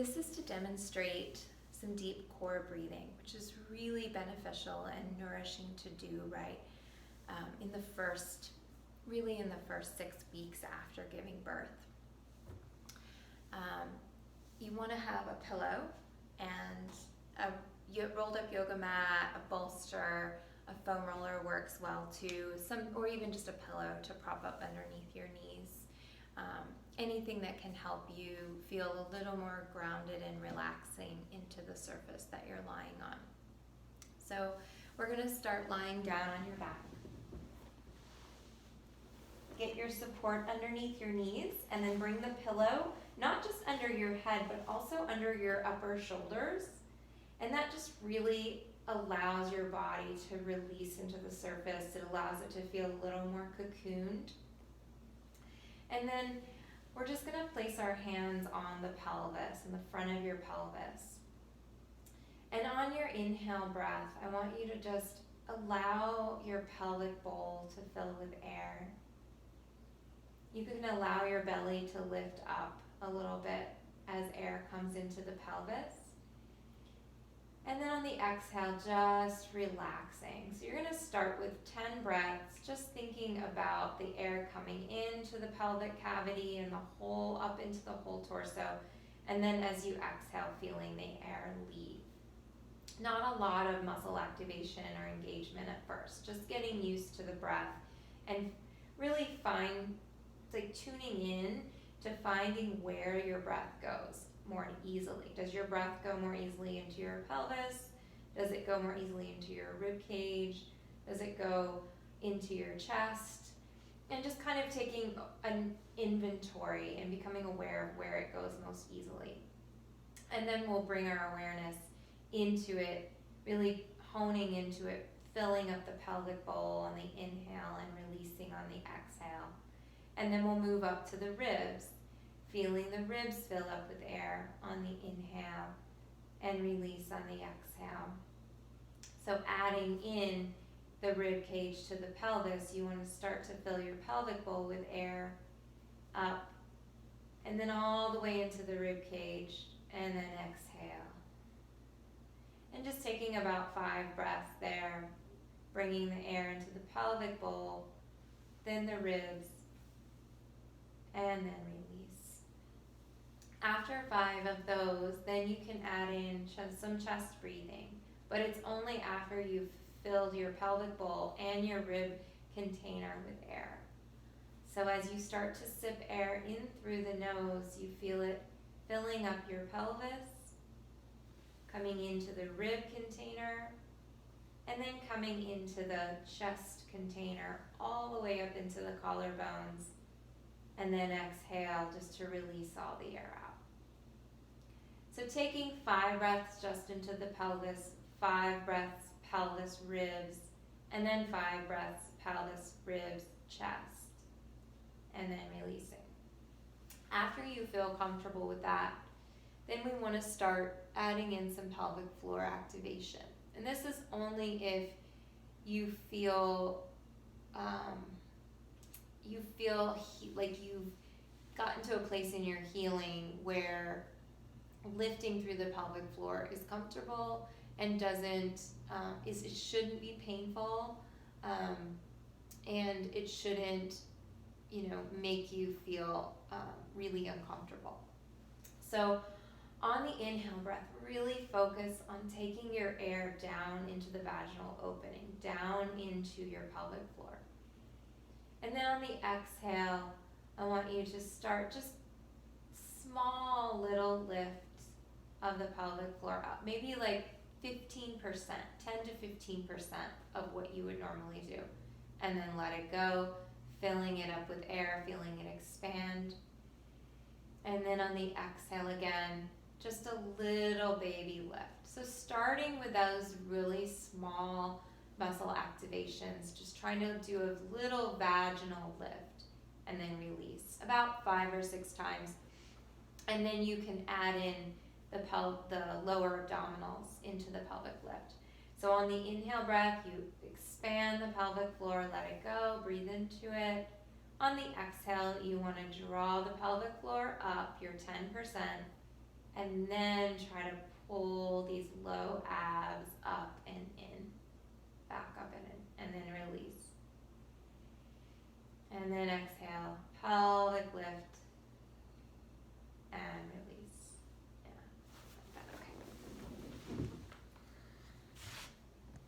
This is to demonstrate some deep core breathing, which is really beneficial and nourishing to do in the first 6 weeks after giving birth. You want to have a pillow and a rolled up yoga mat, a bolster, a foam roller works well too, or even just a pillow to prop up underneath your knees. Anything that can help you feel a little more grounded and relaxing into the surface that you're lying on. So we're going to start lying down on your back. Get your support underneath your knees and then bring the pillow not just under your head but also under your upper shoulders. And that just really allows your body to release into the surface. It allows it to feel a little more cocooned. And then we're just going to place our hands on the pelvis, in the front of your pelvis. And on your inhale breath, I want you to just allow your pelvic bowl to fill with air. You can allow your belly to lift up a little bit as air comes into the pelvis. And then on the exhale, just relaxing. So you're going to start with 10 breaths, just thinking about the air coming into the pelvic cavity and the whole up into the whole torso. And then as you exhale, feeling the air leave. Not a lot of muscle activation or engagement at first, just getting used to the breath and really tuning in to finding where your breath goes more easily. Does your breath go more easily into your pelvis? Does it go more easily into your rib cage? Does it go into your chest? And just kind of taking an inventory and becoming aware of where it goes most easily. And then we'll bring our awareness into it, really honing into it, filling up the pelvic bowl on the inhale and releasing on the exhale. And then we'll move up to the ribs, feeling the ribs fill up with air on the inhale and release on the exhale. So adding in the rib cage to the pelvis, you want to start to fill your pelvic bowl with air up and then all the way into the rib cage and then exhale. And just taking about 5 breaths there, bringing the air into the pelvic bowl, then the ribs, and then release. After 5 of those, then you can add in some chest breathing, but it's only after you've filled your pelvic bowl and your rib container with air. So as you start to sip air in through the nose, you feel it filling up your pelvis, coming into the rib container, and then coming into the chest container all the way up into the collarbones. And then exhale just to release all the air out. So taking 5 breaths just into the pelvis, 5 breaths pelvis, ribs, and then 5 breaths pelvis, ribs, chest, and then releasing. After you feel comfortable with that, then we want to start adding in some pelvic floor activation. And this is only if you feel like you've gotten to a place in your healing where lifting through the pelvic floor is comfortable and it shouldn't be painful, and it shouldn't make you feel really uncomfortable. So on the inhale breath, really focus on taking your air down into the vaginal opening, down into your pelvic floor. And then on the exhale, I want you to start just small little lifts of the pelvic floor up, maybe like 15%, 10 to 15% of what you would normally do. And then let it go, filling it up with air, feeling it expand. And then on the exhale again, just a little baby lift. So starting with those really small muscle activations, just trying to do a little vaginal lift and then release about 5 or 6 times. And then you can add in the lower abdominals into the pelvic lift. So on the inhale breath, you expand the pelvic floor, let it go, breathe into it. On the exhale, you want to draw the pelvic floor up, your 10%, And then try to pull these low abs up and in, back up and in, and then release. And then exhale, pelvic lift